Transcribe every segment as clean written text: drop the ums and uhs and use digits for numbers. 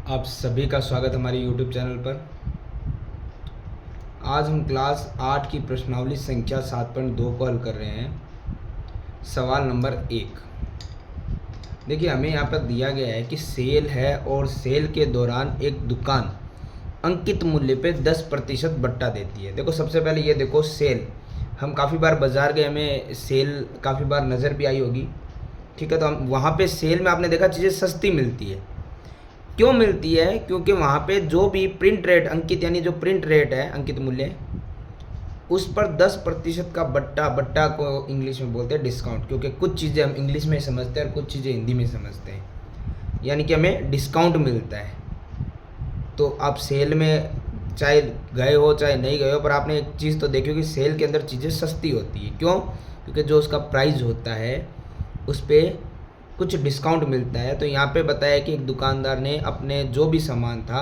आप सभी का स्वागत है हमारे YouTube चैनल पर। आज हम क्लास 8 की प्रश्नावली संख्या 7.2 को हल कर रहे हैं। सवाल नंबर 1। देखिए, हमें यहाँ पर दिया गया है कि सेल है और सेल के दौरान एक दुकान अंकित मूल्य पे 10% बट्टा देती है। देखो, सबसे पहले ये देखो सेल, हम काफ़ी बार बाज़ार गए, हमें सेल काफ़ी बार नज़र भी आई होगी। ठीक है, तो हम वहाँ पे सेल में आपने देखा चीज़ें सस्ती मिलती है। क्यों मिलती है? क्योंकि वहाँ पे जो भी प्रिंट रेट अंकित, यानी जो प्रिंट रेट है अंकित मूल्य, उस पर 10% का बट्टा को इंग्लिश में बोलते हैं डिस्काउंट। क्योंकि कुछ चीज़ें हम इंग्लिश में समझते हैं और कुछ चीज़ें हिंदी में समझते हैं, यानी कि हमें डिस्काउंट मिलता है। तो आप सेल में चाहे गए हो चाहे नहीं गए हो, पर आपने एक चीज़ तो देखी कि सेल के अंदर चीज़ें सस्ती होती है। क्यों? क्योंकि जो उसका प्राइस होता है उस पर कुछ डिस्काउंट मिलता है। तो यहाँ पे बताया कि एक दुकानदार ने अपने जो भी सामान था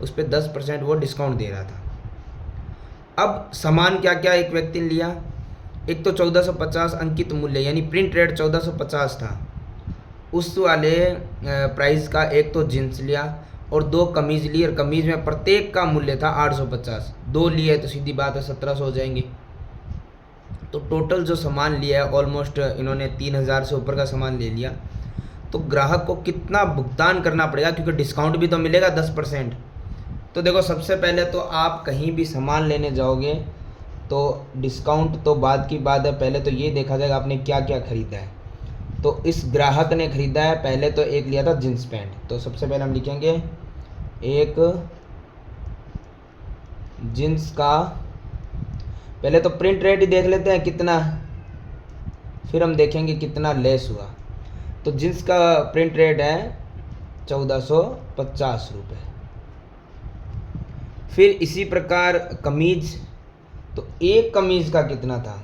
उस पर 10% वो डिस्काउंट दे रहा था। अब सामान क्या क्या एक व्यक्ति ने लिया? एक तो 1450 अंकित मूल्य, यानी प्रिंट रेट 1450 था, उस वाले प्राइस का एक तो जींस लिया और 2 कमीज ली, और कमीज में प्रत्येक का मूल्य था 850। 2 लिए तो सीधी बात है 1700 हो जाएंगे। तो टोटल जो सामान लिया है ऑलमोस्ट इन्होंने 3000 से ऊपर का सामान ले लिया। तो ग्राहक को कितना भुगतान करना पड़ेगा? क्योंकि डिस्काउंट भी तो मिलेगा 10%। तो देखो, सबसे पहले तो आप कहीं भी सामान लेने जाओगे तो डिस्काउंट तो बाद की बात है, पहले तो ये देखा जाएगा आपने क्या क्या खरीदा है। तो इस ग्राहक ने खरीदा है, पहले तो एक लिया था जींस पैंट। तो सबसे पहले हम लिखेंगे एक जींस का, पहले तो प्रिंट रेट ही देख लेते हैं कितना, फिर हम देखेंगे कितना लेस हुआ। तो जींस का प्रिंट रेट है 1450 रुपये। फिर इसी प्रकार कमीज, तो एक कमीज का कितना था?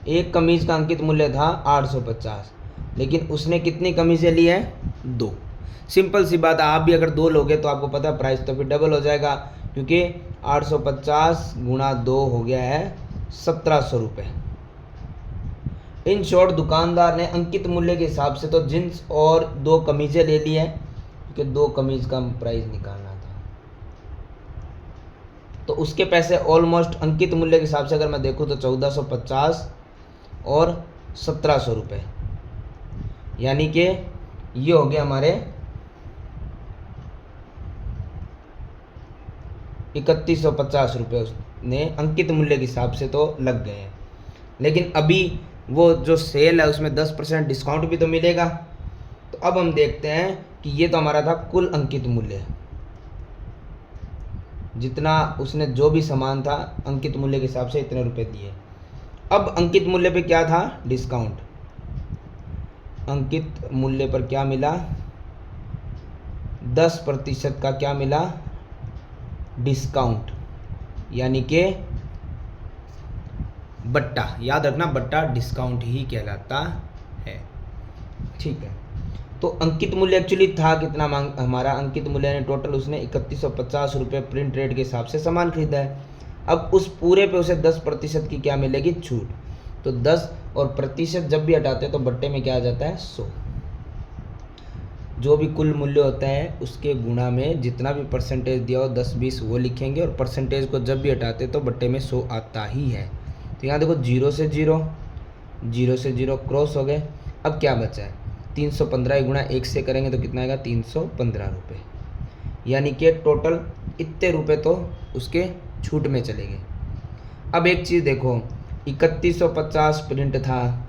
एक कमीज का अंकित मूल्य था 850, लेकिन उसने कितनी कमीजें ली है? 2। सिंपल सी बात, आप भी अगर 2 लोगे तो आपको पता है प्राइस तो फिर डबल हो जाएगा, क्योंकि 850 गुणा 2 हो गया है 1700 रुपये। इन शॉर्ट दुकानदार ने अंकित मूल्य के हिसाब से तो जींस और 2 कमीजें ले ली है, क्योंकि 2 कमीज का प्राइस निकालना था। तो उसके पैसे ऑलमोस्ट अंकित मूल्य के हिसाब से अगर मैं देखूँ तो 1450 और 1700 रुपये, यानी कि ये हो गया हमारे 3150 रुपये ने अंकित मूल्य के हिसाब से तो लग गए हैं। लेकिन अभी वो जो सेल है उसमें 10% डिस्काउंट भी तो मिलेगा। तो अब हम देखते हैं कि ये तो हमारा था कुल अंकित मूल्य, जितना उसने जो भी सामान था अंकित मूल्य के हिसाब से इतने रुपए दिए। अब अंकित मूल्य पे क्या था? डिस्काउंट। अंकित मूल्य पर क्या मिला? 10% का क्या मिला? डिस्काउंट, यानी कि बट्टा। याद रखना, बट्टा डिस्काउंट ही कहलाता है। ठीक है, तो अंकित मूल्य एक्चुअली था कितना? हमारा अंकित मूल्य ने टोटल उसने 3150 रुपये प्रिंट रेट के हिसाब से सामान खरीदा है। अब उस पूरे पे उसे 10% की क्या मिलेगी? छूट। तो 10 और प्रतिशत जब भी हटाते हैं तो बट्टे में क्या आ जाता है? 100। जो भी कुल मूल्य होता है उसके गुणा में जितना भी परसेंटेज दिया हो 10-20 वो लिखेंगे, और परसेंटेज को जब भी हटाते तो बट्टे में 100 आता ही है। तो यहाँ देखो 0 से 0, 0 से 0 क्रॉस हो गए। अब क्या बचा है? 315 गुणा 1 से करेंगे तो कितना आएगा? 315 रुपये, यानी कि टोटल इतने रुपये तो उसके छूट में चले गए। अब एक चीज़ देखो, 3150 प्रिंट था,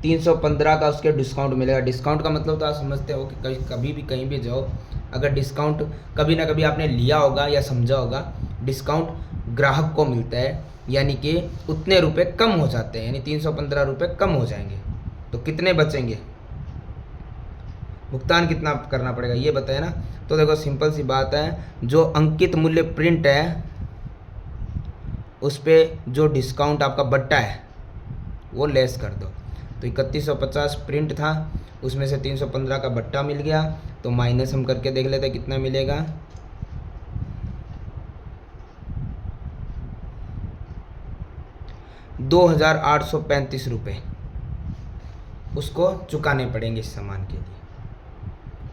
315 का उसके डिस्काउंट मिलेगा। डिस्काउंट का मतलब तो आप समझते हो कि कभी भी कहीं भी जाओ, अगर डिस्काउंट कभी ना कभी आपने लिया होगा या समझा होगा, डिस्काउंट ग्राहक को मिलता है, यानी कि उतने रुपए कम हो जाते हैं, यानी 315 रुपये कम हो जाएंगे। तो कितने बचेंगे? भुगतान कितना करना पड़ेगा ये बताए ना। तो देखो, सिंपल सी बात है, जो अंकित मूल्य प्रिंट है उस पर जो डिस्काउंट आपका बट्टा है वो लेस कर दो। तो 3150 प्रिंट था, उसमें से 315 का बट्टा मिल गया, तो माइनस हम करके देख लेते हैं कितना मिलेगा। 2835 रुपये। उसको चुकाने पड़ेंगे इस सामान के लिए।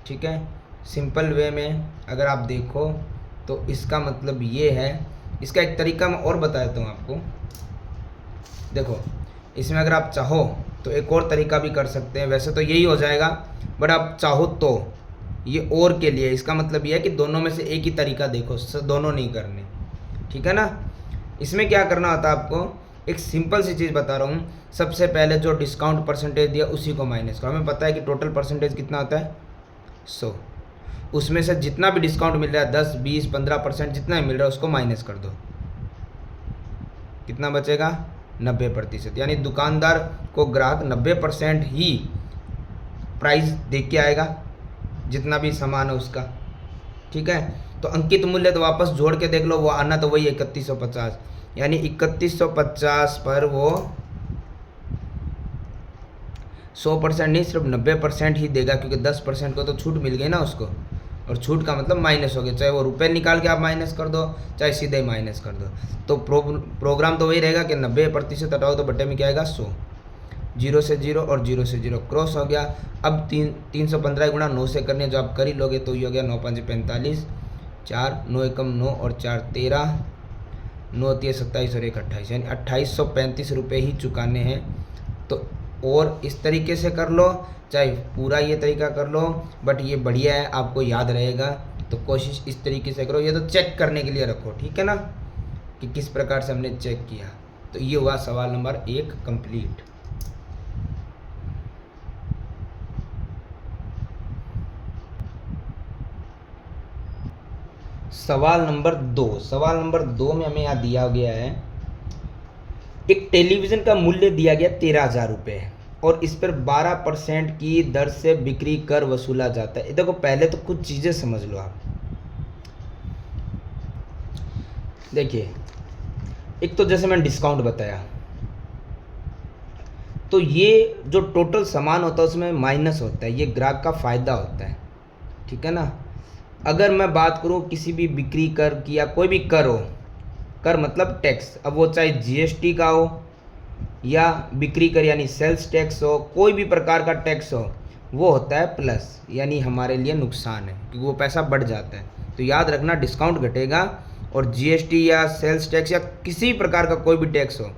ठीक है, सिंपल वे में अगर आप देखो तो इसका मतलब ये है। इसका एक तरीका मैं और बता देता हूँ आपको। देखो, इसमें अगर आप चाहो तो एक और तरीका भी कर सकते हैं। वैसे तो यही हो जाएगा, बट आप चाहो तो ये और के लिए, इसका मतलब ये है कि दोनों में से एक ही तरीका देखो, दोनों नहीं करने। ठीक है ना। इसमें क्या करना होता है आपको, एक सिंपल सी चीज़ बता रहा हूँ। सबसे पहले जो डिस्काउंट परसेंटेज दिया उसी को माइनस करो। हमें पता है कि टोटल परसेंटेज कितना होता है 100। उसमें से जितना भी डिस्काउंट मिल रहा है 10, 20, 15% जितना भी मिल रहा है उसको माइनस कर दो। कितना बचेगा 90%। यानी दुकानदार को ग्राहक 90% ही प्राइस दे के आएगा जितना भी सामान है उसका। ठीक है, तो अंकित मूल्य तो वापस जोड़ के देख लो, वो आना तो वही 3150। यानी 3150 पर वो 100% नहीं, सिर्फ 90% ही देगा, क्योंकि 10% को तो छूट मिल गई ना उसको। और छूट का मतलब माइनस हो गया, चाहे वो रुपए निकाल के आप माइनस कर दो, चाहे सीधे ही माइनस कर दो। तो प्रोग्राम तो वही रहेगा कि 90% हटाओ तो बटे में क्या आएगा 100। 0 से 0 और 0 से 0 क्रॉस हो गया। अब 315 गुणा 9 से करने जो आप कर ही लोगे तो ये हो गया 9 5 45, 4 9 एकम 9 और 4 13, 9 3 27 और 1 28, यानी 2835 रुपये ही चुकाने हैं। तो और इस तरीके से कर लो, चाहे पूरा ये तरीका कर लो, बट ये बढ़िया है, आपको याद रहेगा। तो कोशिश इस तरीके से करो। ये तो चेक करने के लिए रखो, ठीक है ना, कि किस प्रकार से हमने चेक किया। तो ये हुआ सवाल नंबर 1 कंप्लीट। सवाल नंबर 2। सवाल नंबर 2 में हमें यहाँ दिया गया है, एक टेलीविज़न का मूल्य दिया गया 13,000 रुपये और इस पर 12% की दर से बिक्री कर वसूला जाता है। देखो, पहले तो कुछ चीज़ें समझ लो आप। देखिए, एक तो जैसे मैंने डिस्काउंट बताया, तो ये जो टोटल सामान होता है उसमें माइनस होता है, ये ग्राहक का फ़ायदा होता है। ठीक है ना। अगर मैं बात करूँ किसी भी बिक्री कर की या कोई भी कर हो, कर मतलब टैक्स, अब वो चाहे जीएसटी का हो या बिक्री कर यानी सेल्स टैक्स हो, कोई भी प्रकार का टैक्स हो, वो होता है प्लस, यानी हमारे लिए नुकसान है क्योंकि वो पैसा बढ़ जाता है। तो याद रखना, डिस्काउंट घटेगा और जीएसटी या सेल्स टैक्स या किसी प्रकार का कोई भी टैक्स हो,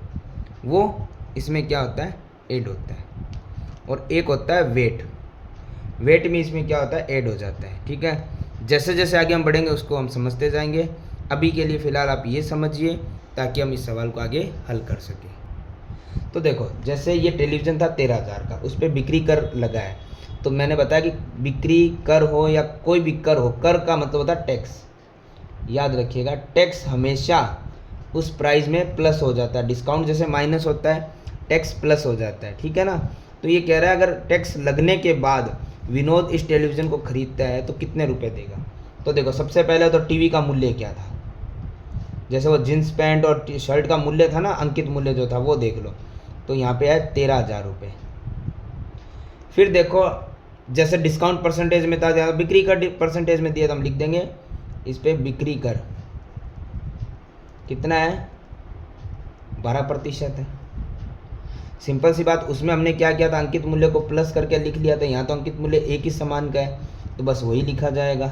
वो इसमें क्या होता है, ऐड होता है। और एक होता है वेट, वेट में इसमें क्या होता है, ऐड हो जाता है। ठीक है, जैसे जैसे आगे हम बढ़ेंगे उसको हम समझते जाएंगे। अभी के लिए फ़िलहाल आप ये समझिए ताकि हम इस सवाल को आगे हल कर सकें। तो देखो, जैसे ये टेलीविज़न था 13,000 का, उस पर बिक्री कर लगा है। तो मैंने बताया कि बिक्री कर हो या कोई भी कर हो, कर का मतलब होता है टैक्स। याद रखिएगा, टैक्स हमेशा उस प्राइस में प्लस हो जाता है। डिस्काउंट जैसे माइनस होता है, टैक्स प्लस हो जाता है। ठीक है ना। तो ये कह रहा है अगर टैक्स लगने के बाद विनोद इस टेलीविज़न को खरीदता है तो कितने रुपए देगा। तो देखो, सबसे पहले तो टीवी का मूल्य क्या था, जैसे वो जींस पैंट और शर्ट का मूल्य था ना, अंकित मूल्य जो था वो देख लो। तो यहाँ पे है 13,000 रुपये। फिर देखो, जैसे डिस्काउंट परसेंटेज में था, बिक्री कर परसेंटेज में दिया तो हम लिख देंगे इस पर बिक्री कर कितना है, 12% है। सिंपल सी बात, उसमें हमने क्या किया था, अंकित मूल्य को प्लस करके लिख लिया था। यहाँ तो अंकित मूल्य एक ही समान का है तो बस वही लिखा जाएगा।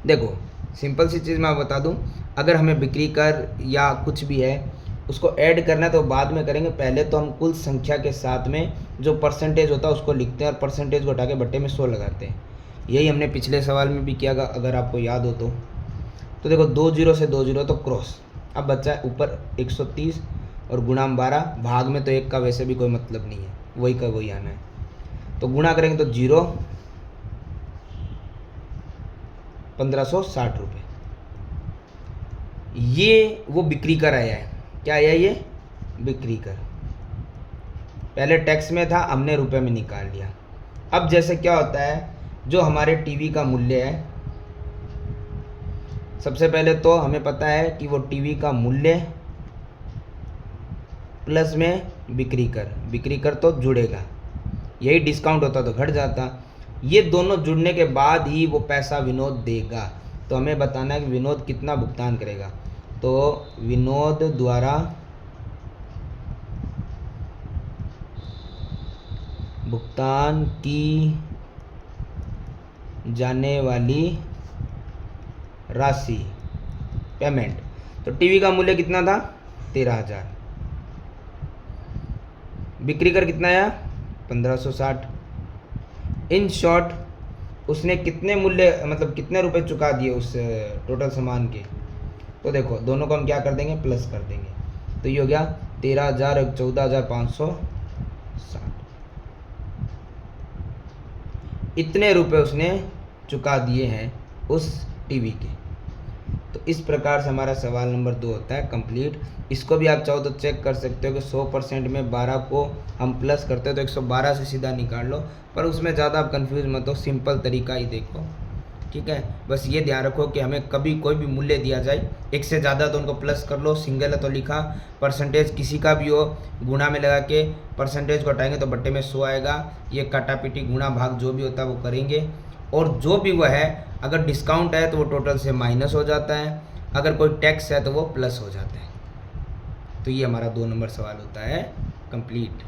देखो, सिंपल सी चीज़ मैं बता दूं, अगर हमें बिक्री कर या कुछ भी है उसको ऐड करना है तो बाद में करेंगे। पहले तो हम कुल संख्या के साथ में जो परसेंटेज होता है उसको लिखते हैं और परसेंटेज को हटा के बट्टे में 100 लगाते हैं। यही हमने पिछले सवाल में भी किया, अगर आपको याद हो तो देखो, 2 0 से 2 0 तो क्रॉस। अब बच्चा है ऊपर 130 और गुणा 12, भाग में तो 1 का वैसे भी कोई मतलब नहीं है, वही का वही आना है। तो गुणा करेंगे तो 0, 1560 रुपये। ये वो बिक्री कर आया है। क्या आया, ये बिक्री कर। पहले टैक्स में था, हमने रुपए में निकाल लिया। अब जैसे क्या होता है, जो हमारे टीवी का मूल्य है, सबसे पहले तो हमें पता है कि वो टीवी का मूल्य प्लस में बिक्री कर तो जुड़ेगा। यही डिस्काउंट होता तो घट जाता। ये दोनों जुड़ने के बाद ही वो पैसा विनोद देगा। तो हमें बताना है कि विनोद कितना भुगतान करेगा। तो विनोद द्वारा भुगतान की जाने वाली राशि पेमेंट। तो टीवी का मूल्य कितना था? 13,000। बिक्री कर कितना आया? 1560। इन शॉर्ट उसने कितने मूल्य मतलब कितने रुपए चुका दिए उस टोटल सामान के? तो देखो दोनों को हम क्या कर देंगे? प्लस कर देंगे। तो ये हो गया 13,000 और 14,560। इतने रुपए उसने चुका दिए हैं उस टीवी के। तो इस प्रकार से हमारा सवाल नंबर 2 होता है कंप्लीट। इसको भी आप चाहो तो चेक कर सकते हो कि 100% में 12 को हम प्लस करते हो तो 112 से सीधा निकाल लो, पर उसमें ज़्यादा आप कंफ्यूज मत हो, सिंपल तरीका ही देखो, ठीक है। बस ये ध्यान रखो कि हमें कभी कोई भी मूल्य दिया जाए, एक से ज़्यादा तो उनको प्लस कर लो, सिंगल है तो लिखा, परसेंटेज किसी का भी हो गुणा में लगा के परसेंटेज को हटाएंगे तो बट्टे में 100 आएगा। ये काटापीटी गुणा भाग जो भी होता है वो करेंगे, और जो भी वह है अगर डिस्काउंट है तो वो टोटल से माइनस हो जाता है, अगर कोई टैक्स है तो वो प्लस हो जाता है। तो ये हमारा 2 नंबर सवाल होता है कंप्लीट।